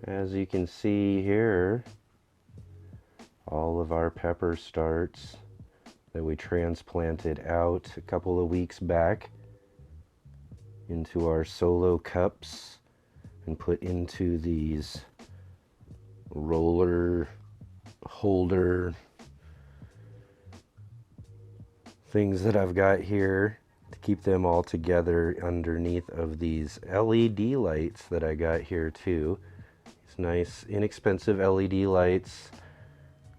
As you can see here, all of our pepper starts that we transplanted out a couple of weeks back into our solo cups and put into these roller holder things that I've got here to keep them all together underneath of these LED lights that I got here too. These nice inexpensive LED lights,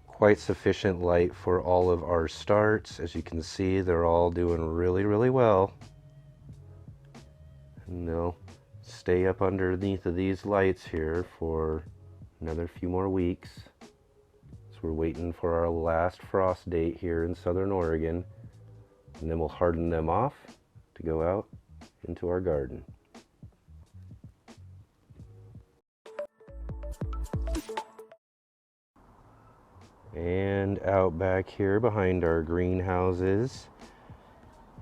quite sufficient light for all of our starts. As you can see, they're all doing really well, and they'll stay up underneath of these lights here for another few more weeks. So we're waiting for our last frost date here in Southern Oregon, and then we'll harden them off to go out into our garden. And out back here behind our greenhouses,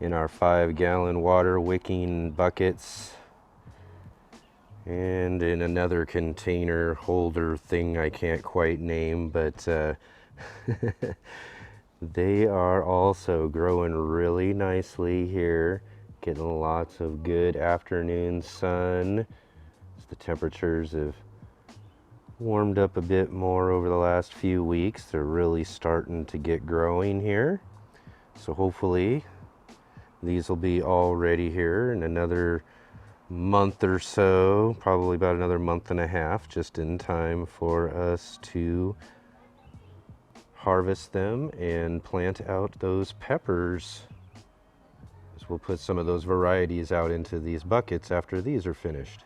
in our 5-gallon water wicking buckets, and in another container holder thing I can't quite name, but they are also growing really nicely here, getting lots of good afternoon sun as the temperatures have warmed up a bit more over the last few weeks. They're really starting to get growing here, so hopefully these will be all ready here in another month or so, probably about another month and a half, just in time for us to harvest them and plant out those peppers. So we'll put some of those varieties out into these buckets after these are finished.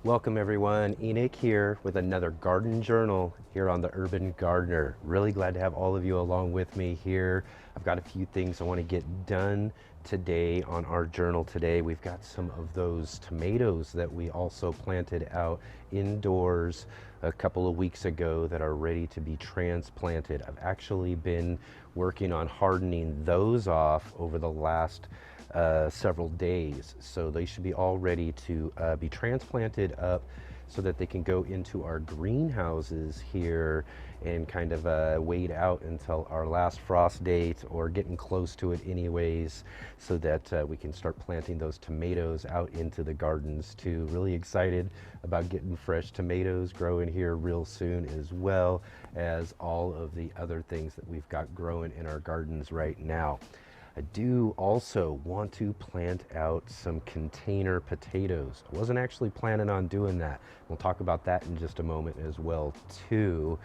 Welcome everyone, Enoch here with another garden journal here on the Urban Gardener. Really glad to have all of you along with me here. I've got a few things I want to get done today on our journal today. We've got some of those tomatoes that we also planted out indoors a couple of weeks ago that are ready to be transplanted. I've actually been working on hardening those off over the last several days, so they should be all ready to be transplanted up so that they can go into our greenhouses here and kind of wait out until our last frost date, or getting close to it anyways, so that we can start planting those tomatoes out into the gardens too. Really excited about getting fresh tomatoes growing here real soon, as well as all of the other things that we've got growing in our gardens right now. I do also want to plant out some container potatoes. I wasn't actually planning on doing that. We'll talk about that in just a moment as well too.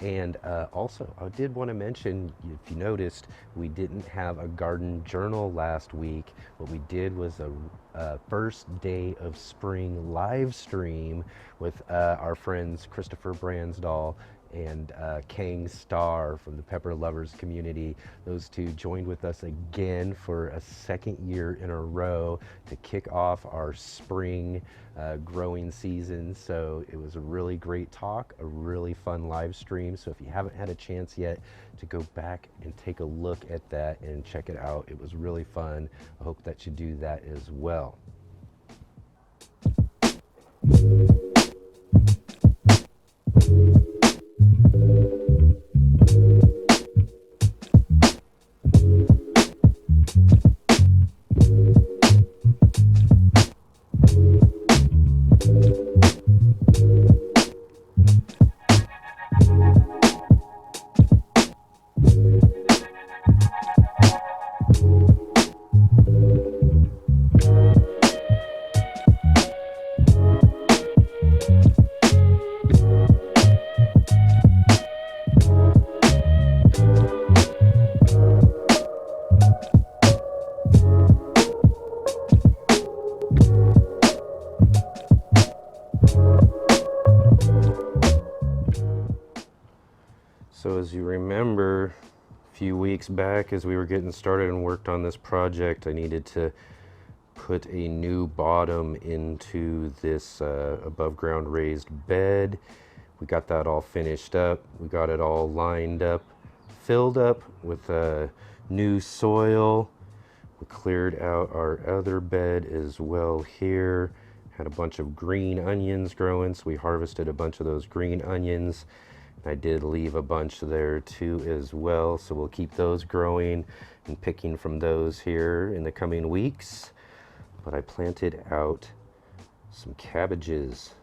And also, I did want to mention, if you noticed, we didn't have a garden journal last week. What we did was a first day of spring live stream with our friends Christopher Bransdahl and Kang Starr from the Pepper Lovers community. Those two joined with us again for a second year in a row to kick off our spring growing season. So it was a really great talk, a really fun live stream. So if you haven't had a chance yet to go back and take a look at that and check it out, it was really fun. I hope that you do that as well. So as you remember, a few weeks back as we were getting started and worked on this project, I needed to put a new bottom into this above ground raised bed. We got that all finished up. We got it all lined up, filled up with new soil. We cleared out our other bed as well here. Had a bunch of green onions growing, so we harvested a bunch of those green onions. I did leave a bunch there too as well, so we'll keep those growing and picking from those here in the coming weeks. But I planted out some cabbages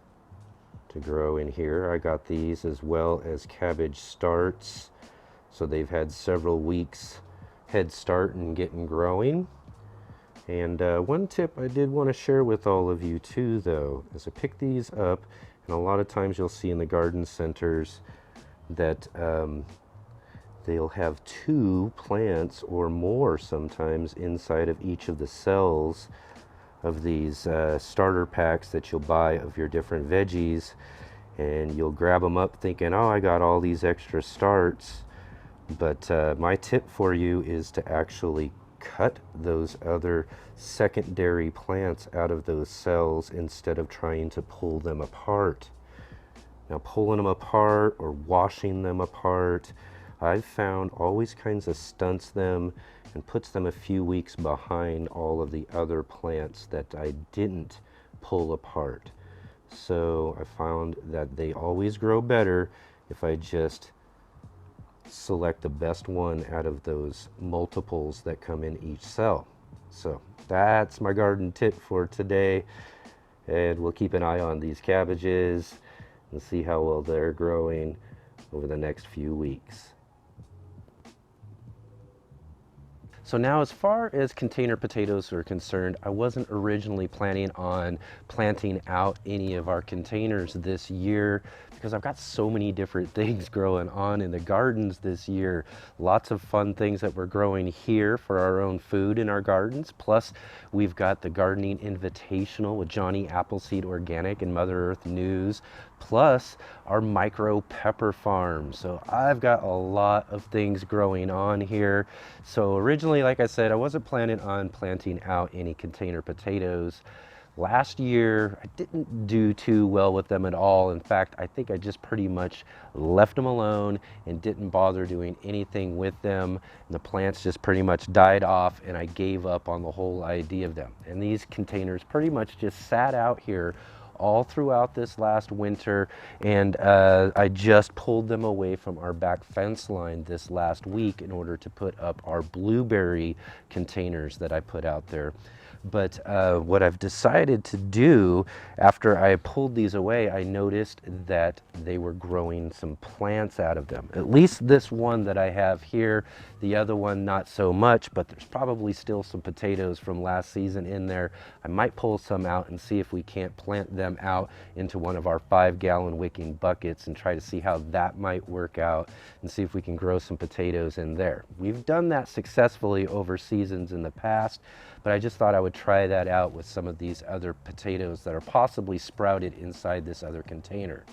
to grow in here. I got these as well as cabbage starts, so they've had several weeks head start in getting growing. And one tip I did want to share with all of you too, though, is I pick these up, and a lot of times you'll see in the garden centers that they'll have 2 plants or more sometimes inside of each of the cells of these starter packs that you'll buy of your different veggies, and you'll grab them up thinking, oh, I got all these extra starts. But my tip for you is to actually cut those other secondary plants out of those cells instead of trying to pull them apart. Now, pulling them apart or washing them apart, I've found always kinds of stunts them and puts them a few weeks behind all of the other plants that I didn't pull apart. So I found that they always grow better if I just select the best one out of those multiples that come in each cell. So that's my garden tip for today, and we'll keep an eye on these cabbages and see how well they're growing over the next few weeks. So now, as far as container potatoes are concerned, I wasn't originally planning on planting out any of our containers this year because I've got so many different things growing on in the gardens this year. Lots of fun things that we're growing here for our own food in our gardens. Plus, we've got the Gardening Invitational with Johnny Appleseed Organic and Mother Earth News, plus our micro pepper farm. So I've got a lot of things growing on here. So originally, like I said, I wasn't planning on planting out any container potatoes. Last year, I didn't do too well with them at all. In fact, I think I just pretty much left them alone and didn't bother doing anything with them. And the plants just pretty much died off, and I gave up on the whole idea of them. And these containers pretty much just sat out here all throughout this last winter, and I just pulled them away from our back fence line this last week in order to put up our blueberry containers that I put out there. But what I've decided to do after I pulled these away, I noticed that they were growing some plants out of them. At least this one that I have here, the other one not so much, but there's probably still some potatoes from last season in there. I might pull some out and see if we can't plant them out into one of our 5-gallon wicking buckets and try to see how that might work out and see if we can grow some potatoes in there. We've done that successfully over seasons in the past, but I just thought I would try that out with some of these other potatoes that are possibly sprouted inside this other container.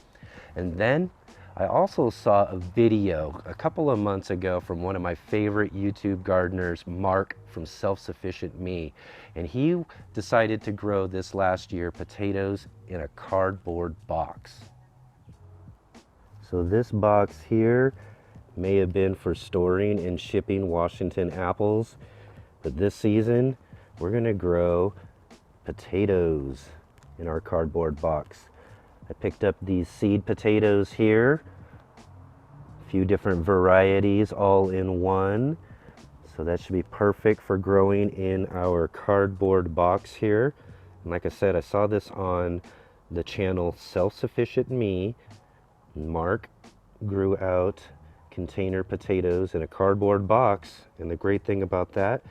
And then I also saw a video a couple of months ago from one of my favorite YouTube gardeners, Mark from Self-Sufficient Me, and he decided to grow this last year potatoes in a cardboard box. So this box here may have been for storing and shipping Washington apples, but this season we're gonna grow potatoes in our cardboard box. I picked up these seed potatoes here, a few different varieties all in one. So that should be perfect for growing in our cardboard box here. And like I said, I saw this on the channel Self-Sufficient Me. Mark grew out container potatoes in a cardboard box, and the great thing about that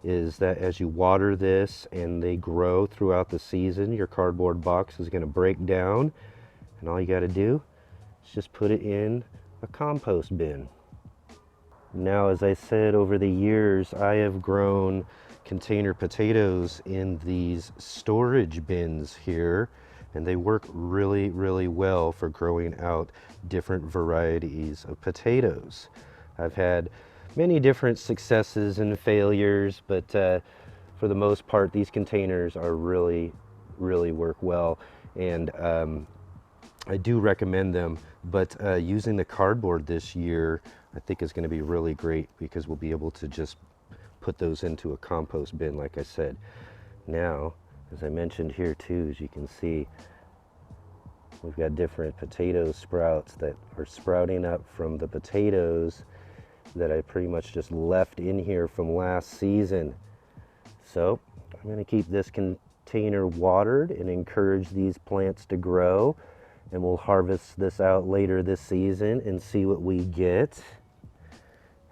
is that as you water this and they grow throughout the season, your cardboard box is going to break down, and all you got to do is just put it in a compost bin. Now, as I said, over the years I have grown container potatoes in these storage bins here, and they work really, really well for growing out different varieties of potatoes. I've had many different successes and failures, but for the most part, these containers are really work well, and I do recommend them. But using the cardboard this year, I think is going to be really great because we'll be able to just put those into a compost bin, like I said. Now, As I mentioned here too, as you can see, we've got different potato sprouts that are sprouting up from the potatoes that I pretty much just left in here from last season. So I'm going to keep this container watered and encourage these plants to grow, and we'll harvest this out later this season and see what we get.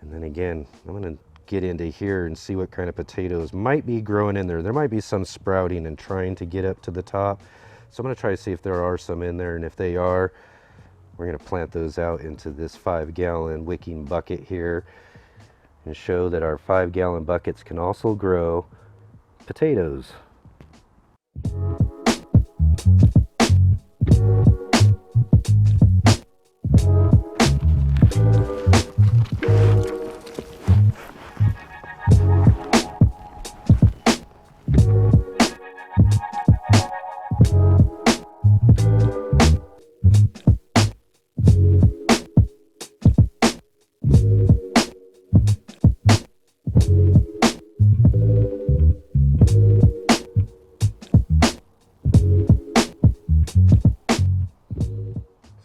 And then again, I'm going to get into here and see what kind of potatoes might be growing in there. There might be some sprouting and trying to get up to the top. So I'm going to try to see if there are some in there, and if they are, we're going to plant those out into this 5-gallon wicking bucket here and show that our 5-gallon buckets can also grow potatoes.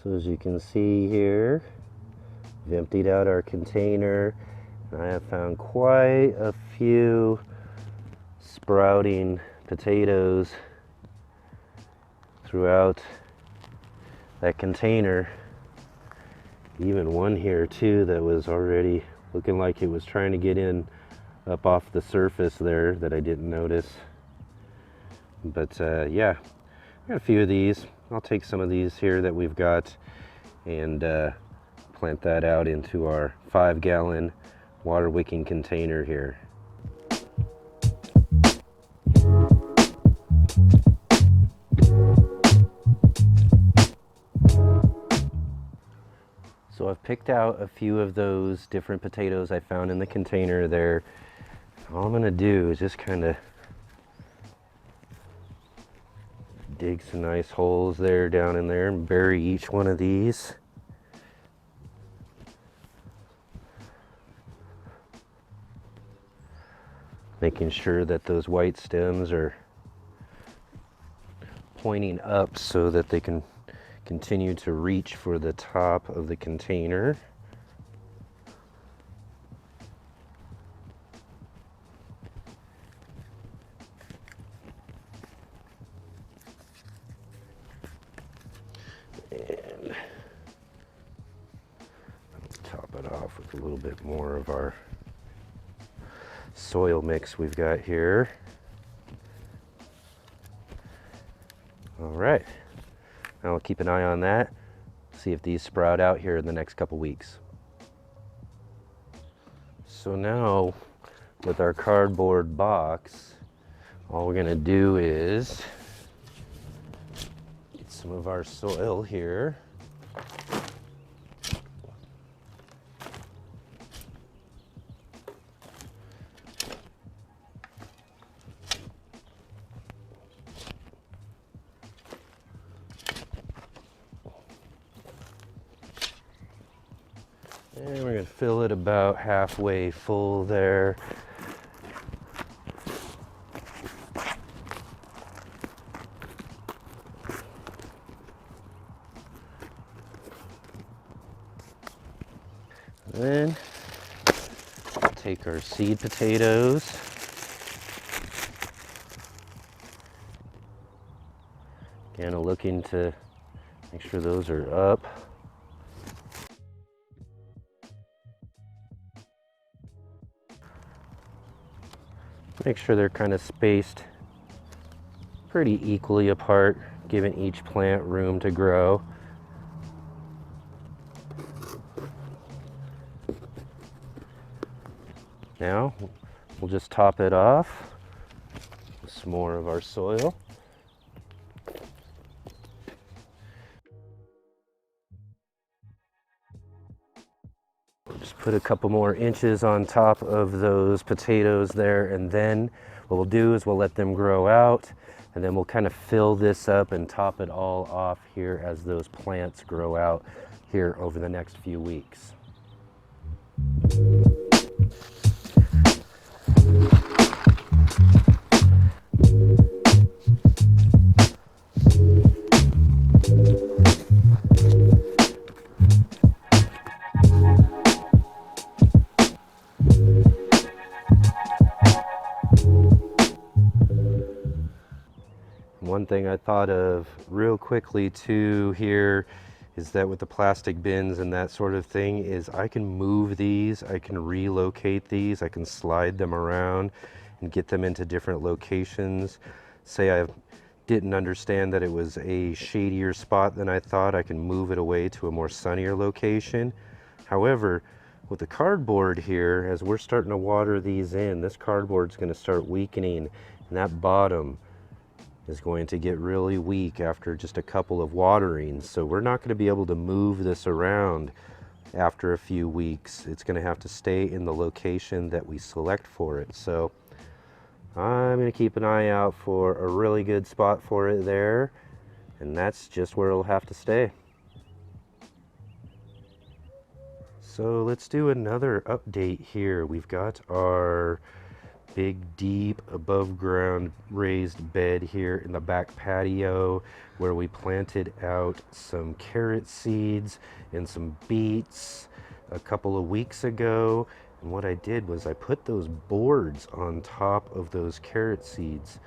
So as you can see here, we've emptied out our container, and I have found quite a few sprouting potatoes throughout that container. Even one here too that was already looking like it was trying to get in up off the surface there that I didn't notice. But yeah, I got a few of these. I'll take some of these here that we've got and plant that out into our 5-gallon water wicking container here. So I've picked out a few of those different potatoes I found in the container there. All I'm going to do is just kind of dig some nice holes there down in there and bury each one of these. Making sure that those white stems are pointing up so that they can continue to reach for the top of the container. And top it off with a little bit more of our soil mix we've got here. All right, now we'll keep an eye on that, see if these sprout out here in the next couple weeks. So now with our cardboard box, all we're going to do is get some of our soil here. And we're going to fill it about halfway full there. Then take our seed potatoes. Again, looking to make sure those are up. Make sure they're kind of spaced pretty equally apart, giving each plant room to grow. Now, we'll just top it off with some more of our soil. Just put a couple more inches on top of those potatoes there, and then what we'll do is we'll let them grow out, and then we'll kind of fill this up and top it all off here as those plants grow out here over the next few weeks. one thing I thought of real quickly too here is that with the plastic bins and that sort of thing is I can move these, I can relocate these, I can slide them around and get them into different locations. Say I didn't understand that it was a shadier spot than I thought, I can move it away to a more sunnier location. However, with the cardboard here, as we're starting to water these in, this cardboard's going to start weakening, and that bottom is going to get really weak after just a couple of waterings. So we're not going to be able to move this around after a few weeks. It's going to have to stay in the location that we select for it. So I'm going to keep an eye out for a really good spot for it there, and that's just where it'll have to stay. So let's do another update here. We've got our big, deep, above ground raised bed here in the back patio where we planted out some carrot seeds and some beets a couple of weeks ago. And what I did was I put those boards on top of those carrot seeds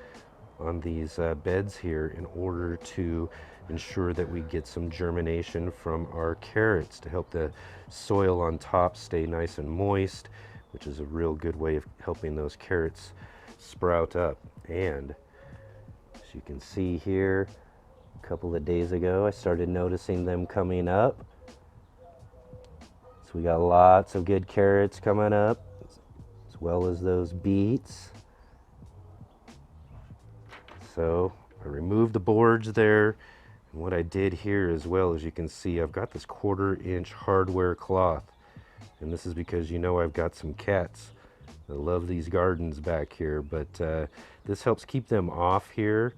on these beds here in order to ensure that we get some germination from our carrots to help the soil on top stay nice and moist, which is a real good way of helping those carrots sprout up. And as you can see here, a couple of days ago I started noticing them coming up. So we got lots of good carrots coming up, as well as those beets. So I removed the boards there, and what I did here as well, as you can see, I've got this 1/4 inch hardware cloth, and this is because you know I've got some cats that love these gardens back here, but this helps keep them off here,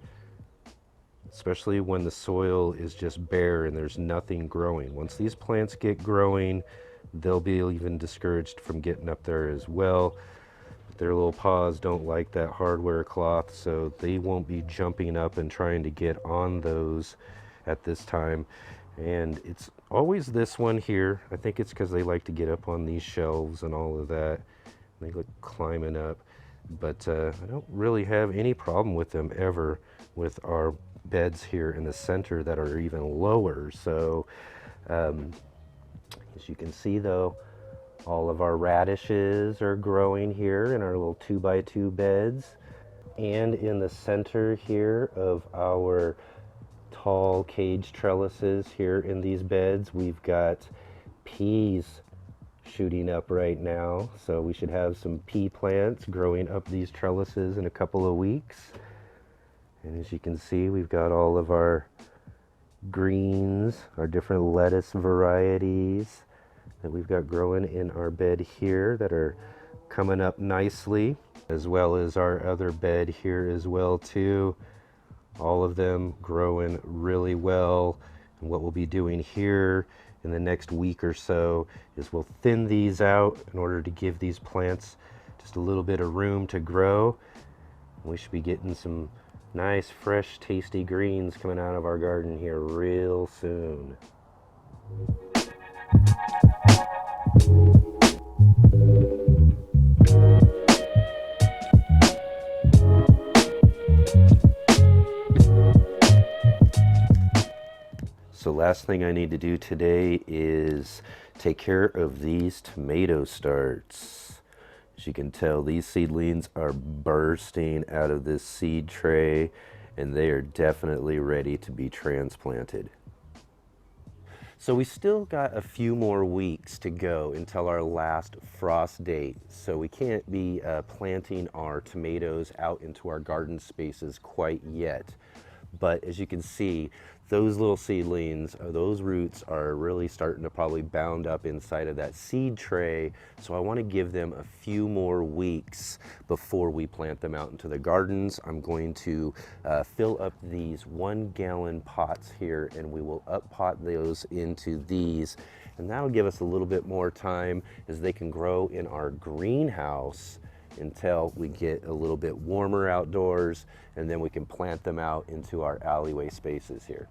especially when the soil is just bare and there's nothing growing. Once these plants get growing, they'll be even discouraged from getting up there as well. Their little paws don't like that hardware cloth, so they won't be jumping up and trying to get on those at this time. And it's always this one here. I think it's because they like to get up on these shelves and all of that. They look climbing up, but I don't really have any problem with them ever with our beds here in the center that are even lower. So as you can see though, all of our radishes are growing here in our little 2x2 beds. And in the center here of our tall cage trellises here in these beds, we've got peas shooting up right now. So we should have some pea plants growing up these trellises in a couple of weeks. And as you can see, we've got all of our greens, our different lettuce varieties that we've got growing in our bed here that are coming up nicely, as well as our other bed here as well too. All of them growing really well. And what we'll be doing here in the next week or so is we'll thin these out in order to give these plants just a little bit of room to grow. We should be getting some nice, fresh, tasty greens coming out of our garden here real soon. So last thing I need to do today is take care of these tomato starts. As you can tell, these seedlings are bursting out of this seed tray, and they are definitely ready to be transplanted. So we still got a few more weeks to go until our last frost date. So we can't be planting our tomatoes out into our garden spaces quite yet. But as you can see, those little seedlings, those roots are really starting to probably bound up inside of that seed tray. So I want to give them a few more weeks before we plant them out into the gardens. I'm going to fill up these 1 gallon pots here, and we will up pot those into these. And that'll give us a little bit more time as they can grow in our greenhouse until we get a little bit warmer outdoors, and then we can plant them out into our alleyway spaces here.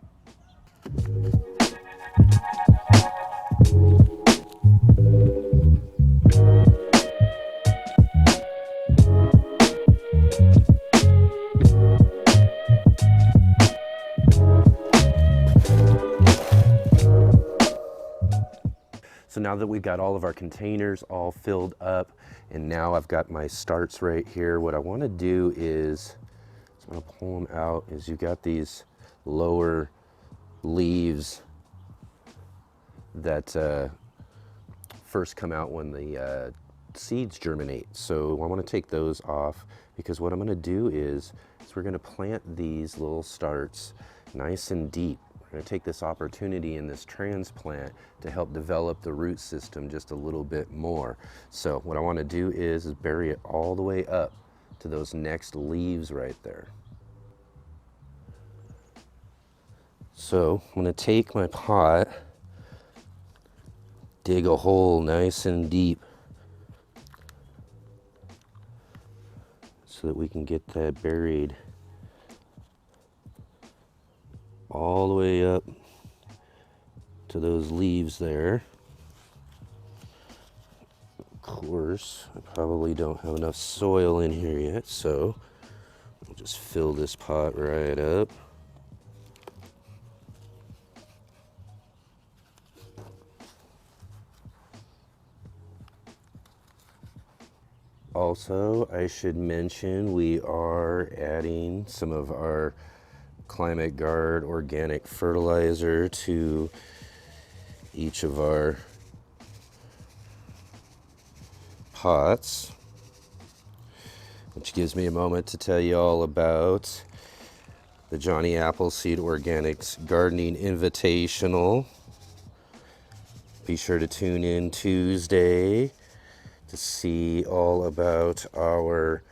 So now that we've got all of our containers all filled up, and now I've got my starts right here, what I want to do is, I'm going to pull them out, is you've got these lower leaves that first come out when the seeds germinate. So I want to take those off, because what I'm going to do is we're going to plant these little starts nice and deep. We're going to take this opportunity in this transplant to help develop the root system just a little bit more. So what I want to do is bury it all the way up to those next leaves right there. So I'm going to take my pot, dig a hole nice and deep so that we can get that buried all the way up to those leaves there. Of course, I probably don't have enough soil in here yet, so I'll just fill this pot right up. Also, I should mention we are adding some of our Climate Guard organic fertilizer to each of our pots, which gives me a moment to tell you all about the Johnny Appleseed Organics Gardening Invitational. Be sure to tune in Tuesday to see all about our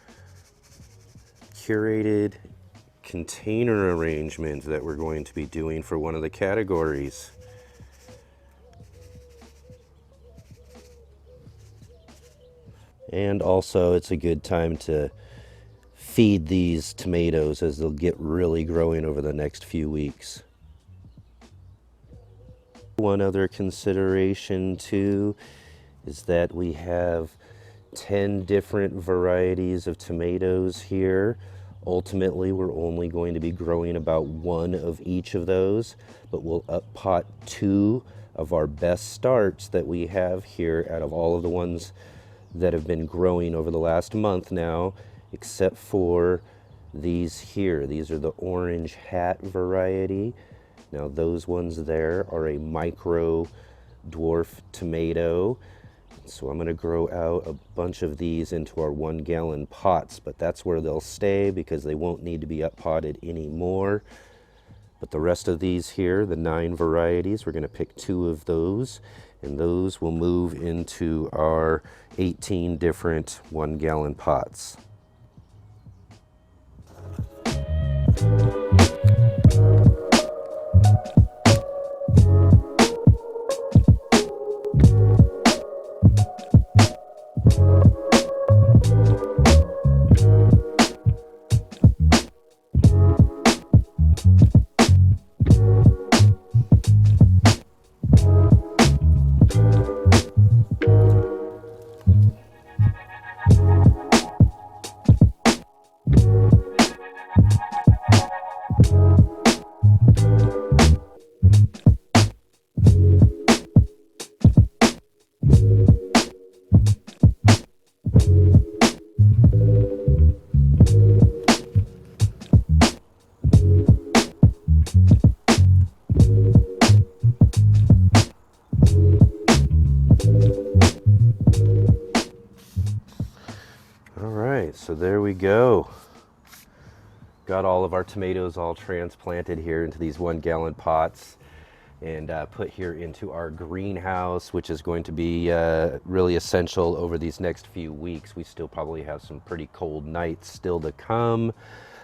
curated container arrangement that we're going to be doing for one of the categories. And also, it's a good time to feed these tomatoes as they'll get really growing over the next few weeks. One other consideration too is that we have 10 different varieties of tomatoes here. Ultimately, we're only going to be growing about one of each of those, but we'll up pot 2 of our best starts that we have here out of all of the ones that have been growing over the last month now, except for these here. These are the orange hat variety. Now those ones there are a micro dwarf tomato. So I'm going to grow out a bunch of these into our 1-gallon pots, but that's where they'll stay because they won't need to be up potted anymore. But the rest of these here, the 9 varieties, we're going to pick 2 of those, and those will move into our 18 different 1-gallon pots. So there we go. Got all of our tomatoes all transplanted here into these 1-gallon pots and put here into our greenhouse, which is going to be really essential over these next few weeks. We still probably have some pretty cold nights still to come,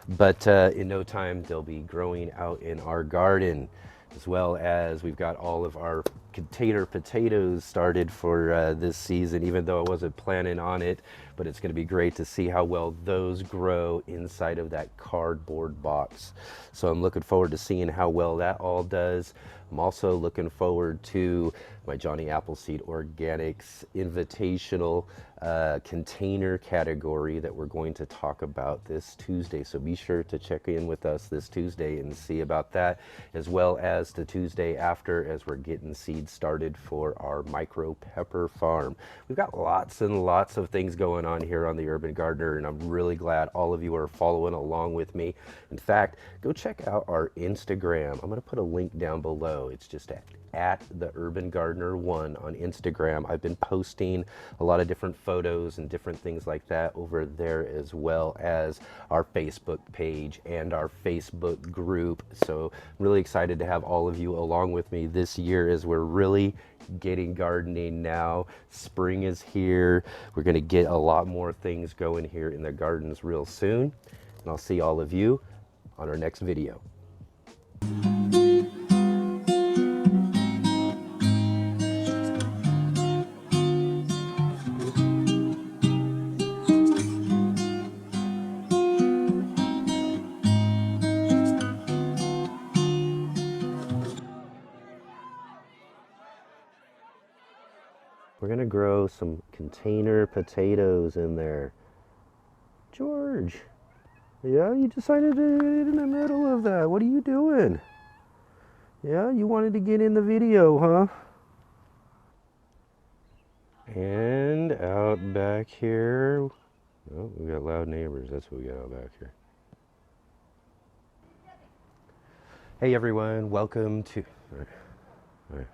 but in no time they'll be growing out in our garden, as well as we've got all of our container potatoes started for this season, even though I wasn't planning on it. But it's going to be great to see how well those grow inside of that cardboard box. So I'm looking forward to seeing how well that all does. I'm also looking forward to my Johnny Appleseed Organics Invitational container category that we're going to talk about this Tuesday. So be sure to check in with us this Tuesday and see about that, as well as the Tuesday after, as we're getting seeds started for our micro pepper farm. We've got lots and lots of things going on here on the Urban Gardener, and I'm really glad all of you are following along with me. In fact, go check out our Instagram. I'm going to put a link down below. It's just at the Urban Gardener 1 on Instagram. I've been posting a lot of different photos and different things like that over there, as well as our Facebook page and our Facebook group. So I'm really excited to have all of you along with me this year as we're really getting gardening now. Spring is here. We're going to get a lot more things going here in the gardens real soon. And I'll see all of you on our next video. We're gonna grow some container potatoes in there. George, yeah, you decided to get in the middle of that. What are you doing? Yeah, you wanted to get in the video, huh? And out back here, oh, we got loud neighbors. That's what we got out back here. Hey everyone, welcome to, all right. All right.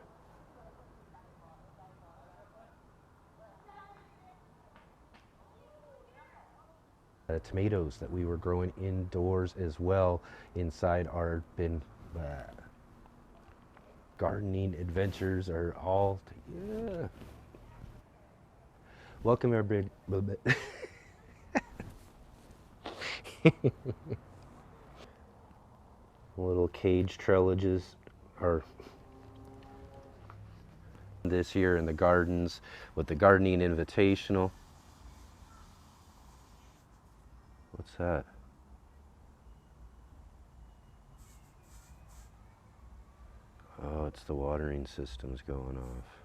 Tomatoes that we were growing indoors as well inside our bin. Gardening adventures are all, yeah. Welcome everybody. Little cage trellages are this year in the gardens with the Gardening Invitational. What's that? Oh, it's the watering system's going off.